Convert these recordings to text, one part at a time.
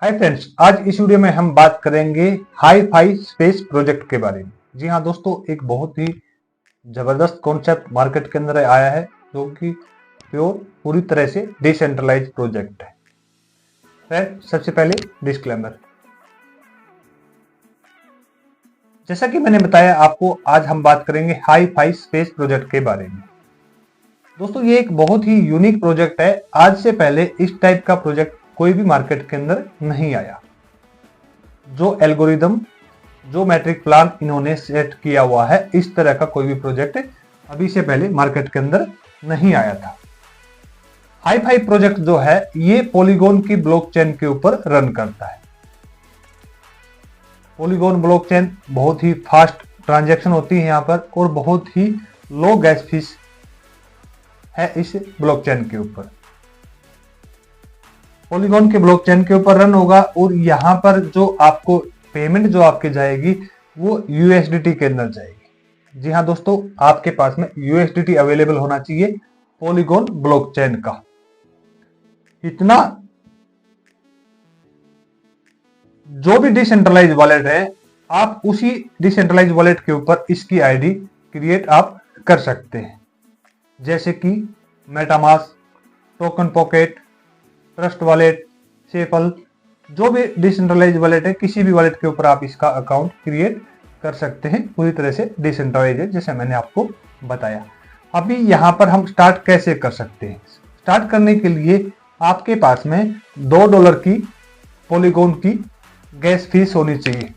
Hi friends, आज इस video में हम बात करेंगे हाई फाई स्पेस प्रोजेक्ट के बारे में। जी हाँ दोस्तों, एक बहुत ही जबरदस्त कॉन्सेप्ट मार्केट के अंदर आया है जो कि पूरी तरह से डिसेंट्रलाइज प्रोजेक्ट है। फ्रेंड, सबसे पहले डिस्क्लेमर। जैसा कि मैंने बताया आपको, आज हम बात करेंगे हाई फाई स्पेस प्रोजेक्ट के बारे में। दोस्तों, ये एक बहुत ही यूनिक प्रोजेक्ट है। आज से पहले इस टाइप का प्रोजेक्ट कोई भी मार्केट के अंदर नहीं आया। जो एल्गोरिदम, जो मैट्रिक प्लान इन्होंने सेट किया हुआ है, इस तरह का कोई भी प्रोजेक्ट अभी से पहले मार्केट के अंदर नहीं आया था। हाई फाई प्रोजेक्ट जो है, ये पॉलीगॉन की ब्लॉकचेन के ऊपर रन करता है। पॉलीगॉन ब्लॉकचेन बहुत ही फास्ट ट्रांजैक्शन होती है यहाँ पर, और बहुत ही लो गैस फीस है इस ब्लॉकचेन के ऊपर। पॉलीगॉन के ब्लॉकचेन के ऊपर रन होगा, और यहाँ पर जो आपको पेमेंट जो आपके जाएगी वो यूएसडीटी के अंदर जाएगी। जी हाँ दोस्तों, आपके पास में यूएसडीटी अवेलेबल होना चाहिए पॉलीगॉन ब्लॉकचेन का। इतना जो भी डिसेंट्रलाइज वॉलेट है, आप उसी डिसेंट्रलाइज वॉलेट के ऊपर इसकी आईडी क्रिएट आप कर सकते हैं, जैसे कि MetaMask, token pocket, trust wallet, सेफल। जो भी डिसेंट्रलाइज वॉलेट है, किसी भी वॉलेट के ऊपर आप इसका अकाउंट क्रिएट कर सकते हैं। पूरी तरह से डिसेंट्रलाइज है, जैसे मैंने आपको बताया। अभी यहाँ पर हम स्टार्ट कैसे कर सकते हैं? स्टार्ट करने के लिए आपके पास में $2 की पॉलीगॉन की गैस फीस होनी चाहिए,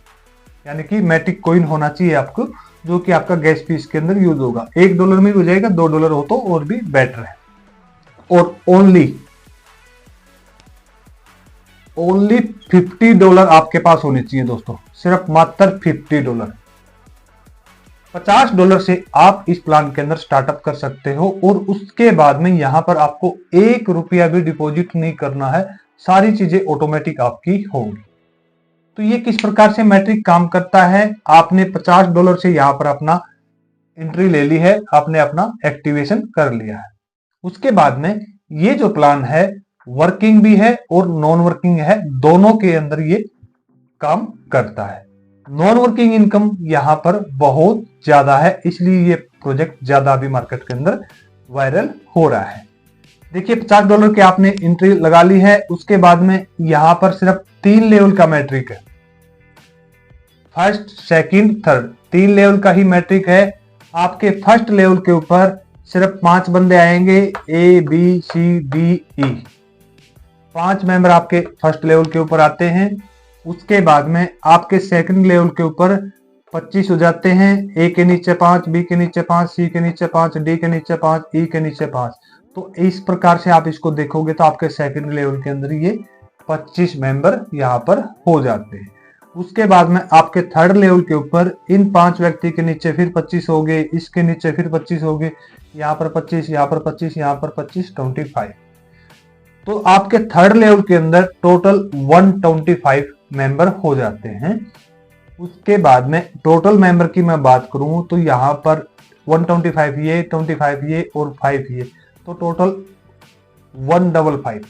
यानी कि मैटिक कॉइन होना चाहिए आपको, जो कि आपका गैस फीस के अंदर यूज होगा। $1 में हो जाएगा, $2 हो तो और भी बेटर है। और ओनली $50 आपके पास होने चाहिए दोस्तों, सिर्फ मात्र $50। $50 से आप इस प्लान के अंदर स्टार्टअप कर सकते हो, और उसके बाद में यहां पर आपको $1 भी डिपॉजिट नहीं करना है। सारी चीजें ऑटोमेटिक आपकी होंगी। तो ये किस प्रकार से मैट्रिक काम करता है? आपने $50 से यहां पर अपना एंट्री ले ली है, आपने अपना एक्टिवेशन कर लिया है। उसके बाद में ये जो प्लान है, वर्किंग भी है और नॉन वर्किंग है, दोनों के अंदर ये काम करता है। नॉन वर्किंग इनकम यहां पर बहुत ज्यादा है, इसलिए ये प्रोजेक्ट ज्यादा अभी मार्केट के अंदर वायरल हो रहा है। देखिए, $50 की आपने एंट्री लगा ली है। उसके बाद में यहां पर सिर्फ 3 लेवल का मैट्रिक है। फर्स्ट, सेकंड, थर्ड, 3 लेवल का ही मैट्रिक है। आपके फर्स्ट लेवल के ऊपर सिर्फ 5 बंदे आएंगे, ABCDE। 5 मेंबर आपके फर्स्ट लेवल के ऊपर आते हैं। उसके बाद में आपके सेकंड लेवल के ऊपर 25 हो जाते हैं। A के नीचे 5, B के नीचे 5, C के नीचे 5, D के नीचे 5, E के नीचे 5। तो इस प्रकार से आप इसको देखोगे तो आपके सेकंड लेवल के अंदर ये 25 मेंबर यहाँ पर हो जाते हैं। उसके बाद में आपके थर्ड लेवल के ऊपर इन 5 व्यक्ति के नीचे फिर 25 हो गए, इसके नीचे फिर 25 हो गए, यहाँ पर 25, यहाँ पर 25, यहाँ पर 25, 25। तो आपके थर्ड लेवल के अंदर टोटल 125 मेंबर हो जाते हैं। उसके बाद में टोटल मेंबर की मैं बात करूं तो यहाँ पर 125 ये, 25 ये और 5 ये, तो टोटल 155,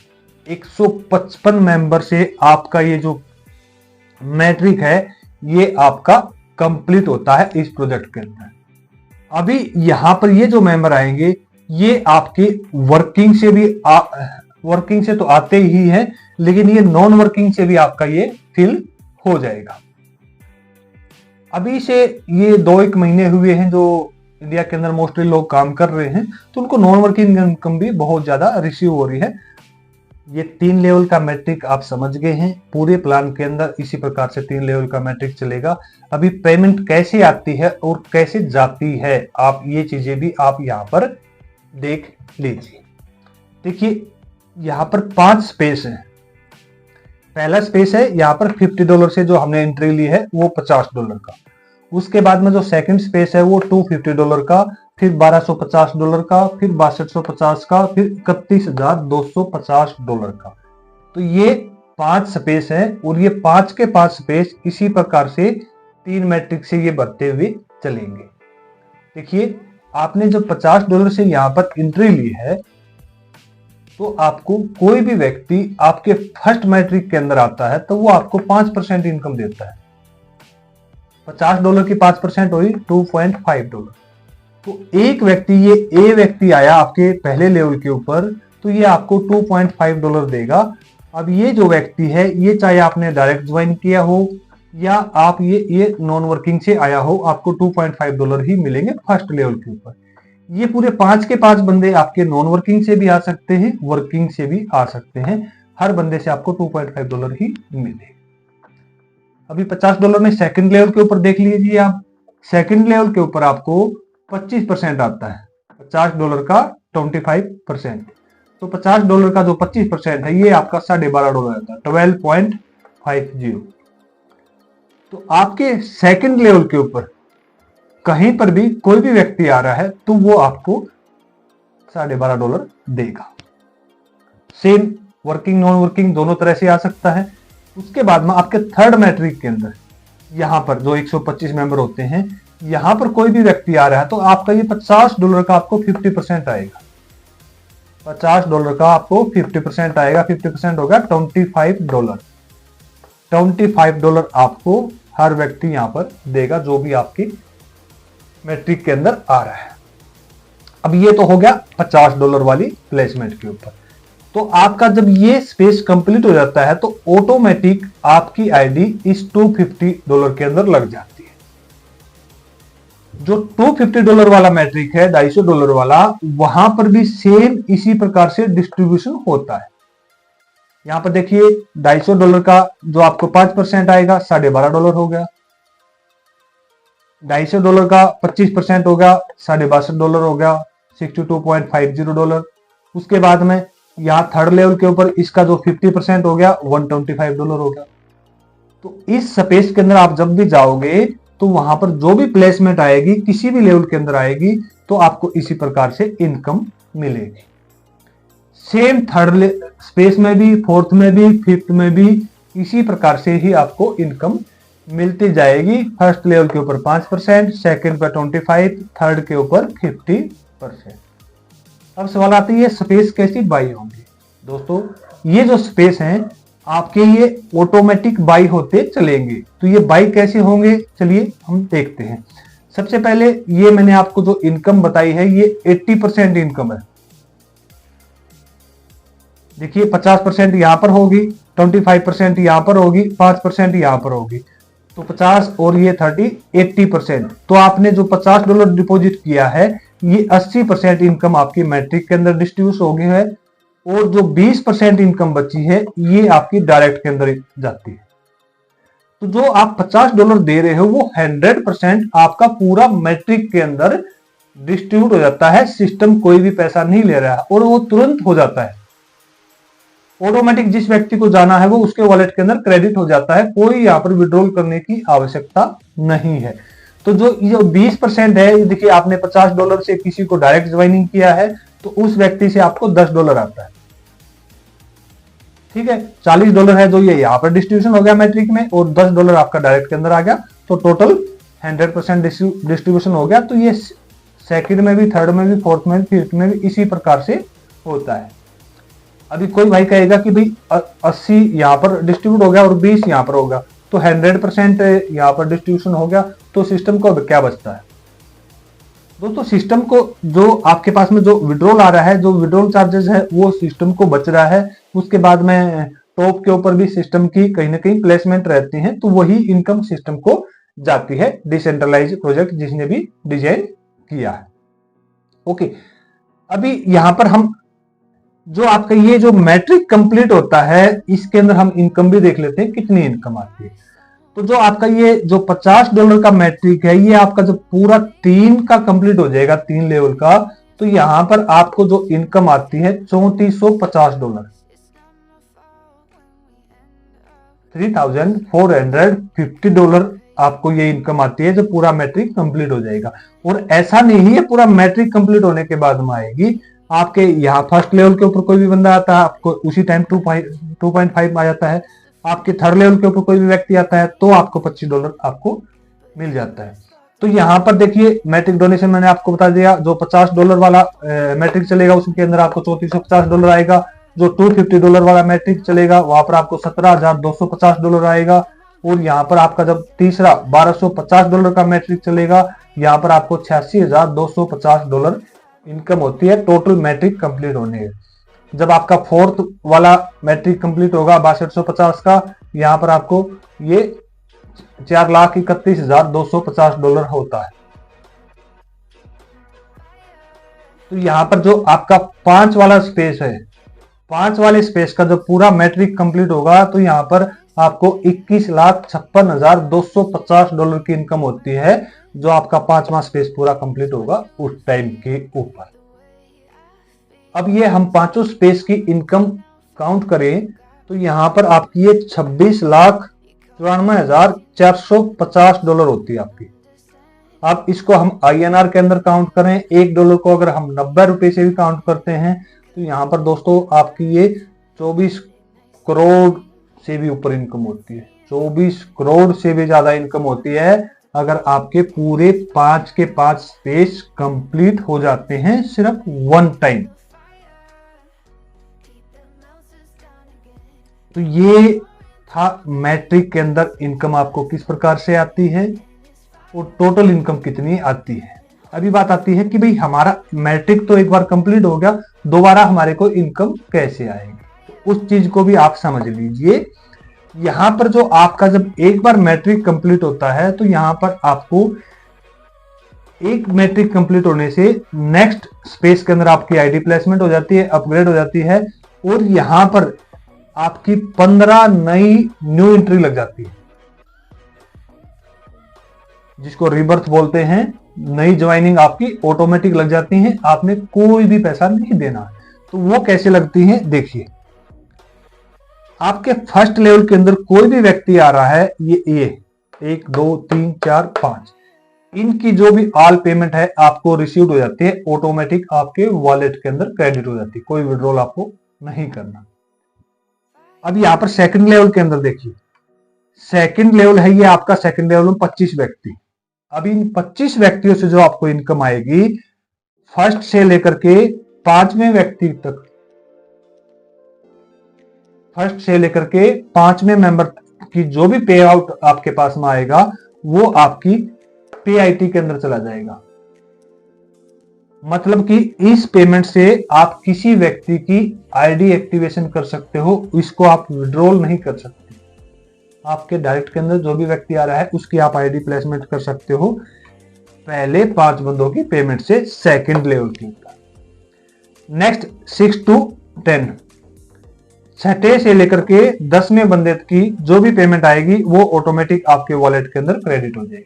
155 मेंबर से आपका ये जो मैट्रिक है, ये आपका कंप्लीट होता है इस प्रोजेक्ट के अंदर। अभी यहां पर ये जो मेंबर आएंगे, ये आपके वर्किंग से भी वर्किंग से तो आते ही हैं, लेकिन ये नॉन वर्किंग से भी आपका ये फिल हो जाएगा। अभी से ये 2-1 महीने हुए हैं जो इंडिया के अंदर मोस्टली लोग काम कर रहे हैं, तो उनको नॉन वर्किंग इनकम भी बहुत ज्यादा रिसीव हो रही है। ये 3 लेवल का मैट्रिक आप समझ गए हैं। पूरे प्लान के अंदर इसी प्रकार से 3 लेवल का मैट्रिक चलेगा। अभी पेमेंट कैसे आती है और कैसे जाती है, आप ये चीजें भी आप यहाँ पर देख लीजिए। देखिए, यहाँ पर 5 स्पेस है। पहला स्पेस है यहाँ पर $50 से जो हमने एंट्री ली है वो $50 का। उसके बाद में जो सेकंड स्पेस है वो $250 का, फिर $1250 का, फिर $6250 का, फिर $31,250 का। तो ये 5 स्पेस है, और ये 5 के 5 स्पेस इसी प्रकार से 3 मैट्रिक से ये बढ़ते हुए चलेंगे। देखिए, आपने जो $50 से यहाँ पर एंट्री ली है, तो आपको कोई भी व्यक्ति आपके फर्स्ट मैट्रिक के अंदर आता है तो वो आपको 5% इनकम देता है। $50 की 5% हुई $2.5। तो एक व्यक्ति, ये ए व्यक्ति आया आपके पहले लेवल के ऊपर, तो ये आपको $2.5 देगा। अब ये जो व्यक्ति है, ये चाहे आपने डायरेक्ट ज्वाइन किया हो या आप ये नॉन वर्किंग से आया हो, आपको $2.5 ही मिलेंगे फर्स्ट लेवल के ऊपर। ये पूरे 5 के 5 बंदे आपके नॉन वर्किंग से भी आ सकते हैं, वर्किंग से भी आ सकते हैं। हर बंदे से आपको $2.5 ही मिलेगा। अभी $50 में सेकंड लेवल के ऊपर देख लीजिए आप। सेकंड लेवल के ऊपर आपको 25% आता है। $50 का 25%, तो $50 का जो 25% है ये आपका $12.5 आता है, 12.50। तो आपके सेकंड लेवल के ऊपर कहीं पर भी कोई भी व्यक्ति आ रहा है तो वो आपको $12.5 देगा। सेम वर्किंग नॉन वर्किंग दोनों तरह से आ सकता है। उसके बाद में आपके थर्ड मैट्रिक के अंदर यहां पर जो 125 मेंबर होते हैं, यहां पर कोई भी व्यक्ति आ रहा है तो आपका ये $50 का आपको 50% आएगा। $50 का आपको 50% आएगा। 50% होगा $25। $25 आपको हर व्यक्ति यहां पर देगा जो भी आपकी मैट्रिक के अंदर आ रहा है। अब ये तो हो गया $50 वाली प्लेसमेंट के ऊपर। तो आपका जब ये स्पेस कंप्लीट हो जाता है तो ऑटोमेटिक आपकी आईडी इस $250 के अंदर लग जाती है। जो $250 वाला मैट्रिक है, $250 वाला, वहां पर भी सेम इसी प्रकार से डिस्ट्रीब्यूशन होता है। यहां पर देखिए $250 का जो आपको 5% आएगा $12.5 हो गया। $250 का 25% होगा $62.5 हो गया, $62.50। उसके बाद में यहां थर्ड लेवल के ऊपर इसका जो 50% हो गया $125 हो गया। तो इस स्पेस के अंदर आप जब भी जाओगे तो वहां पर जो भी प्लेसमेंट आएगी, किसी भी लेवल के अंदर आएगी, तो आपको इसी प्रकार से इनकम मिलेगी। सेम थर्ड स्पेस में भी, फोर्थ में भी, फिफ्थ में भी इसी प्रकार से ही आपको इनकम मिलती जाएगी। फर्स्ट लेवल के ऊपर 5%, सेकंड पर 25%, थर्ड के ऊपर 50%। अब सवाल आती है स्पेस कैसी बाई होंगी। दोस्तों ये जो स्पेस हैं आपके ये ऑटोमेटिक बाई होते चलेंगे। तो ये बाई कैसे होंगे, चलिए हम देखते हैं। सबसे पहले ये मैंने आपको जो इनकम बताई है ये 80% इनकम है। देखिए 50% यहां पर होगी, 25% यहां पर होगी, 5% यहां पर होगी, तो 50 और ये 30, 80%। तो आपने जो $50 डिपॉजिट किया है ये 80% इनकम आपकी मैट्रिक के अंदर डिस्ट्रीब्यूट हो गई है, और जो 20% इनकम बची है ये आपकी डायरेक्ट के अंदर जाती है। तो जो आप $50 दे रहे हो वो 100% आपका पूरा मैट्रिक के अंदर डिस्ट्रीब्यूट हो जाता है। सिस्टम कोई भी पैसा नहीं ले रहा है और वो तुरंत हो जाता है। ऑटोमेटिक जिस व्यक्ति को जाना है वो उसके वॉलेट के अंदर क्रेडिट हो जाता है। कोई यहाँ पर विड्रॉल करने की आवश्यकता नहीं है। तो जो ये 20% है, देखिए आपने $50 से किसी को डायरेक्ट ज्वाइनिंग किया है तो उस व्यक्ति से आपको $10 आता है। ठीक है, $40 है जो ये यहाँ पर डिस्ट्रीब्यूशन हो गया मैट्रिक में, और $10 आपका डायरेक्ट के अंदर आ गया, तो टोटल 100% डिस्ट्रीब्यूशन हो गया। तो ये सेकंड में भी, थर्ड में भी, फोर्थ में भी, फिफ्थ में भी इसी प्रकार से होता है। अभी कोई भाई कहेगा कि भाई 80 यहाँ पर डिस्ट्रीब्यूट हो गया और 20 यहाँ पर होगा, तो 100% यहाँ पर डिस्ट्रीब्यूशन हो गया, तो सिस्टम को क्या बचता है। दोस्तों सिस्टम को जो आपके पास में जो विड्रॉल आ रहा है, जो विड्रॉल चार्जेस है वो सिस्टम को बच रहा है। उसके बाद में टॉप के ऊपर भी सिस्टम की कहीं ना कहीं प्लेसमेंट रहती है, तो वही इनकम सिस्टम को जाती है, डिसेंट्रलाइज प्रोजेक्ट जिसने भी डिजाइन किया है। ओके, अभी यहां पर हम जो आपका ये जो मैट्रिक कंप्लीट होता है इसके अंदर हम इनकम भी देख लेते हैं कितनी इनकम आती है। तो जो आपका ये जो $50 का मैट्रिक है, ये आपका जो पूरा 3 का कंप्लीट हो जाएगा, 3 लेवल का, तो यहां पर आपको जो इनकम आती है $3450, $3450 आपको ये इनकम आती है जो पूरा मैट्रिक कंप्लीट हो जाएगा। और ऐसा नहीं है पूरा मैट्रिक कंप्लीट होने के बाद में आएगी, आपके यहाँ फर्स्ट लेवल के ऊपर कोई भी बंदा आता है आपको उसी टाइम 2.5 आ जाता है। आपके थर्ड लेवल के ऊपर कोई भी व्यक्ति आता है तो आपको $25 आपको मिल जाता है। तो तो यहाँ पर देखिए मैट्रिक डोनेशन मैंने आपको बता दिया, जो $50 वाला मैट्रिक चलेगा उसके अंदर आपको $3450 आएगा। जो $250 वाला मैट्रिक चलेगा वहां पर आपको $17,250 आएगा। और यहाँ पर आपका जब तीसरा $1250 का मैट्रिक चलेगा, यहाँ पर आपको $86,250 इनकम होती है टोटल मैट्रिक कंप्लीट होने के। जब आपका फोर्थ वाला मैट्रिक कंप्लीट होगा 6250 का, यहाँ पर आपको ये $4,31,250 होता है। तो यहाँ पर जो आपका 5 वाला स्पेस है, 5 वाले स्पेस का जब पूरा मैट्रिक कंप्लीट होगा तो यहाँ पर आपको $21,56,250 की इनकम होती है, जो आपका 5वां स्पेस पूरा कंप्लीट होगा उस टाइम के ऊपर। अब ये हम पांचों स्पेस की इनकम काउंट करें तो यहाँ पर आपकी ये $26,94,450 होती है आपकी। अब इसको हम INR के अंदर काउंट करें, $1 को अगर हम 90 रुपए से भी काउंट करते हैं तो यहाँ पर दोस्तों आपकी ये 24 करोड़ से भी ऊपर इनकम होती है। 24 करोड़ से भी ज्यादा इनकम होती है अगर आपके पूरे 5 के 5 स्पेस कंप्लीट हो जाते हैं सिर्फ वन टाइम। तो ये था मैट्रिक के अंदर इनकम आपको किस प्रकार से आती है और टोटल इनकम कितनी आती है। अभी बात आती है कि भाई हमारा मैट्रिक तो एक बार कंप्लीट हो गया, दोबारा हमारे को इनकम कैसे आएगी, तो उस चीज को भी आप समझ लीजिए। यहां पर जो आपका जब एक बार मैट्रिक कंप्लीट होता है तो यहां पर आपको एक मैट्रिक कंप्लीट होने से नेक्स्ट स्पेस के अंदर आपकी आईडी प्लेसमेंट हो जाती है, अपग्रेड हो जाती है और यहां पर आपकी 15 नई न्यू एंट्री लग जाती है, जिसको रीबर्थ बोलते हैं। नई ज्वाइनिंग आपकी ऑटोमेटिक लग जाती है, आपने कोई भी पैसा नहीं देना। तो वो कैसे लगती है देखिए, आपके फर्स्ट लेवल के अंदर कोई भी व्यक्ति आ रहा है, ये 1 2 3 4 5, इनकी जो भी ऑल पेमेंट है आपको रिसीव हो जाती है, ऑटोमेटिक आपके वॉलेट के अंदर क्रेडिट हो जाती है, कोई विड्रॉल आपको नहीं करना। अब यहां पर सेकंड लेवल के अंदर देखिए, सेकंड लेवल है ये आपका, सेकंड लेवल में 25 व्यक्ति। अब इन 25 व्यक्तियों से जो आपको इनकम आएगी, फर्स्ट से लेकर के 5वें व्यक्ति तक, फर्स्ट से लेकर के 5वें मेंबर की जो भी पे आउट आपके पास में आएगा वो आपकी पे आईटी के अंदर चला जाएगा। मतलब कि इस पेमेंट से आप किसी व्यक्ति की आईडी एक्टिवेशन कर सकते हो, इसको आप विड्रॉल नहीं कर सकते। आपके डायरेक्ट के अंदर जो भी व्यक्ति आ रहा है उसकी आप आईडी प्लेसमेंट कर सकते हो पहले 5 बंदों की पेमेंट से सेकंड लेवल के ऊपर। नेक्स्ट 6 to 10, छठे से लेकर के 10वें बंदे की जो भी पेमेंट आएगी वो ऑटोमेटिक आपके वॉलेट के अंदर क्रेडिट हो जाएगी,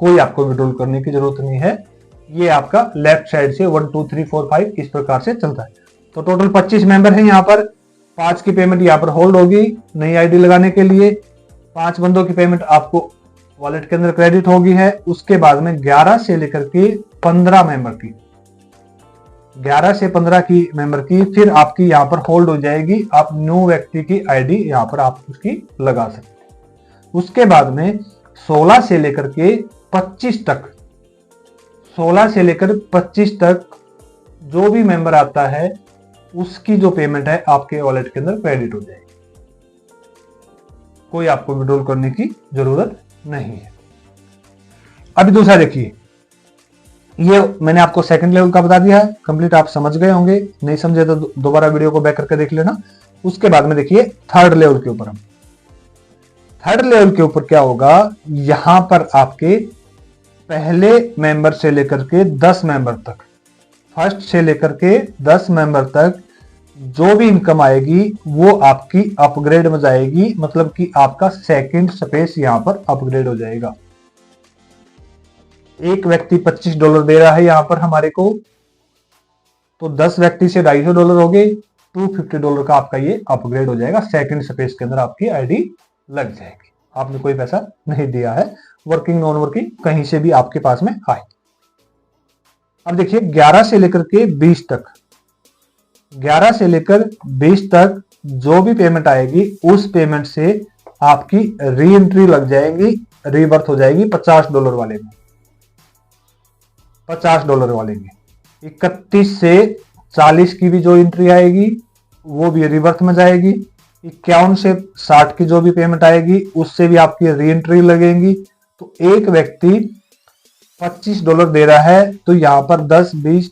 कोई आपको विड्रॉल करने की जरूरत नहीं है। ये आपका लेफ्ट साइड से 1 2 3 4 5 इस प्रकार से चलता है। तो टोटल 25 मेंबर है, यहाँ पर 5 की पेमेंट यहाँ पर होल्ड होगी नई आईडी लगाने के लिए, 5 बंदों की पेमेंट आपको वॉलेट के अंदर क्रेडिट होगी है। उसके बाद में 11 से लेकर के 15 मेंबर की, 11 से 15 की मेंबर की फिर आपकी यहाँ पर होल्ड हो जाएगी, आप न्यू व्यक्ति की आईडी यहाँ पर आप उसकी लगा सकते हैं। उसके बाद में 16 से लेकर के 25 तक, 16 से लेकर 25 तक जो भी मेंबर आता है उसकी जो पेमेंट है आपके वॉलेट के अंदर क्रेडिट हो जाएगी, कोई आपको विड्रॉल करने की जरूरत नहीं है। अभी दूसरा देखिए, ये मैंने आपको सेकंड लेवल का बता दिया है, कंप्लीट आप समझ गए होंगे, नहीं समझे तो दोबारा वीडियो को बैक करके देख लेना। उसके बाद में देखिए थर्ड लेवल के ऊपर, हम थर्ड लेवल के ऊपर क्या होगा, यहां पर आपके पहले मेंबर से लेकर के 10 मेंबर तक, फर्स्ट से लेकर के 10 मेंबर तक जो भी इनकम आएगी वो आपकी अपग्रेड में जाएगी, मतलब कि आपका सेकंड स्पेस यहां पर अपग्रेड हो जाएगा। एक व्यक्ति $25 दे रहा है यहां पर हमारे को, तो 10 व्यक्ति से $250 हो गए, $250 का आपका ये अपग्रेड हो जाएगा, सेकंड स्पेस के अंदर आपकी आईडी लग जाएगी। आपने कोई पैसा नहीं दिया है, वर्किंग नॉन वर्किंग कहीं से भी आपके पास में आए। अब देखिए 11 से लेकर के 20 तक, 11 से लेकर 20 तक जो भी पेमेंट आएगी उस पेमेंट से आपकी री एंट्री लग जाएगी रीबर्थ हो जाएगी $50 वाले में, $50 वाले में। 31 से 40 की भी जो एंट्री आएगी वो भी रीबर्थ में जाएगी। 51 से 60 की जो भी पेमेंट आएगी उससे भी आपकी री एंट्री लगेगी। तो एक व्यक्ति $25 दे रहा है, तो यहाँ पर 10, 20,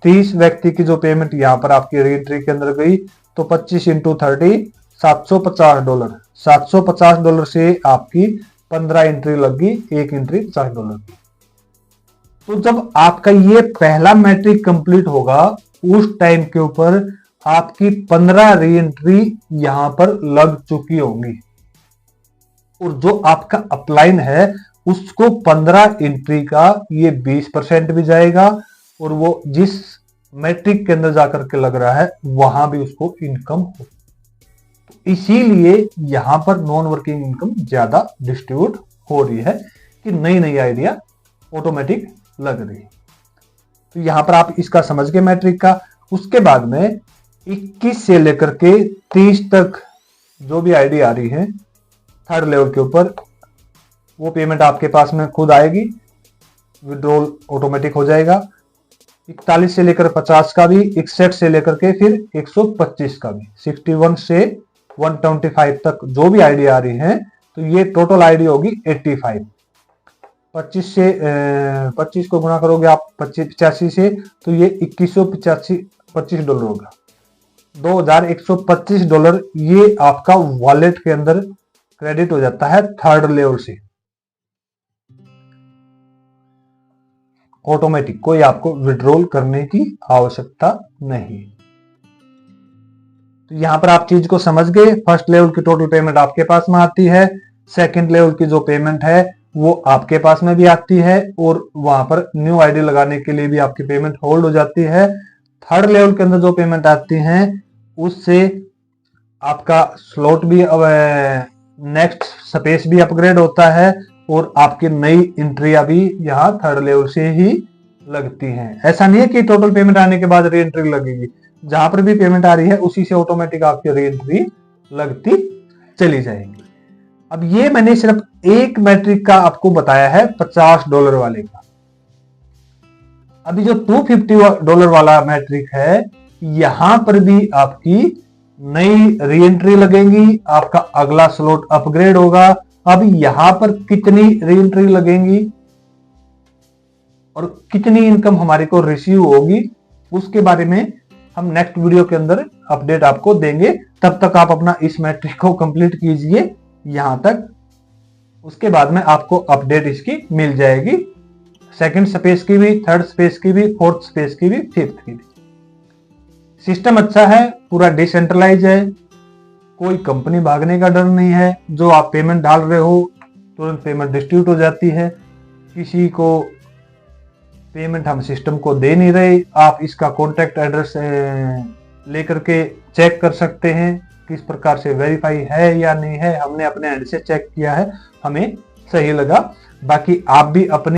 30 व्यक्ति की जो पेमेंट यहाँ पर आपकी री एंट्री के अंदर गई, तो 25 × 30 $750। $750 से आपकी 15 एंट्री लग गई, एक एंट्री $50 की। तो जब आपका ये पहला मैट्रिक कंप्लीट होगा उस टाइम के ऊपर आपकी 15 री एंट्री यहां पर लग चुकी होंगी, और जो आपका अपलाइन है उसको 15 एंट्री का ये 20% भी जाएगा, और वो जिस मैट्रिक के अंदर जाकर के लग रहा है वहां भी उसको इनकम हो। तो इसीलिए यहां पर नॉन वर्किंग इनकम ज्यादा डिस्ट्रीब्यूट हो रही है कि नई नई आइडिया ऑटोमेटिक लग रही है। तो यहां पर आप इसका समझ के मैट्रिक का। उसके बाद में 21 से लेकर के 30 तक जो भी आईडी आ रही है थर्ड लेवल के ऊपर, वो पेमेंट आपके पास में खुद आएगी, विड्रॉल ऑटोमेटिक हो जाएगा। 41 से लेकर 50 का भी, 61 से लेकर के फिर 125 का भी, 61 से 125 तक जो भी आईडी आ रही है, तो ये टोटल आईडी होगी 85। 25 से 25 को गुणा करोगे आप 85 से, तो ये $2125 होगा। $2125 ये आपका वॉलेट के अंदर क्रेडिट हो जाता है थर्ड लेवल से ऑटोमेटिक, कोई आपको विड्रॉल करने की आवश्यकता नहीं। तो यहां पर आप चीज को समझ गए। फर्स्ट लेवल की टोटल पेमेंट आपके पास में आती है, सेकंड लेवल की जो पेमेंट है वो आपके पास में भी आती है, और वहां पर न्यू आईडी लगाने के लिए भी आपकी पेमेंट होल्ड हो जाती है। थर्ड लेवल के अंदर जो पेमेंट आती है उससे आपका स्लॉट भी, नेक्स्ट स्पेस भी अपग्रेड होता है, और आपकी नई एंट्रियां भी यहाँ थर्ड लेवल से ही लगती हैं। ऐसा नहीं है कि टोटल पेमेंट आने के बाद री एंट्री लगेगी, जहां पर भी पेमेंट आ रही है उसी से ऑटोमेटिक आपकी री एंट्री लगती चली जाएगी। अब ये मैंने सिर्फ एक मैट्रिक का आपको बताया है $50 वाले का। अभी जो $250 वाला मैट्रिक है, यहां पर भी आपकी नई री एंट्री लगेगी, आपका अगला स्लॉट अपग्रेड होगा। अब यहां पर कितनी री एंट्री लगेंगी और कितनी इनकम हमारे को रिसीव होगी, उसके बारे में हम नेक्स्ट वीडियो के अंदर अपडेट आपको देंगे। तब तक आप अपना इस मैट्रिक को कंप्लीट कीजिए यहां तक, उसके बाद में आपको अपडेट इसकी मिल जाएगी, सेकंड स्पेस की भी, थर्ड स्पेस की भी, फोर्थ स्पेस की भी, फिफ्थ की भी। सिस्टम अच्छा है, पूरा डिसेंट्रलाइज है, कोई कंपनी भागने का डर नहीं है। जो आप पेमेंट डाल रहे हो तुरंत पेमेंट डिस्ट्रीब्यूट हो जाती है, किसी को पेमेंट हम सिस्टम को दे नहीं रहे। आप इसका कॉन्टैक्ट एड्रेस लेकर के चेक कर सकते हैं किस प्रकार से वेरीफाई है या नहीं है। हमने अपने एंड से चेक किया है, हमें सही लगा। बाकी आप भी अपने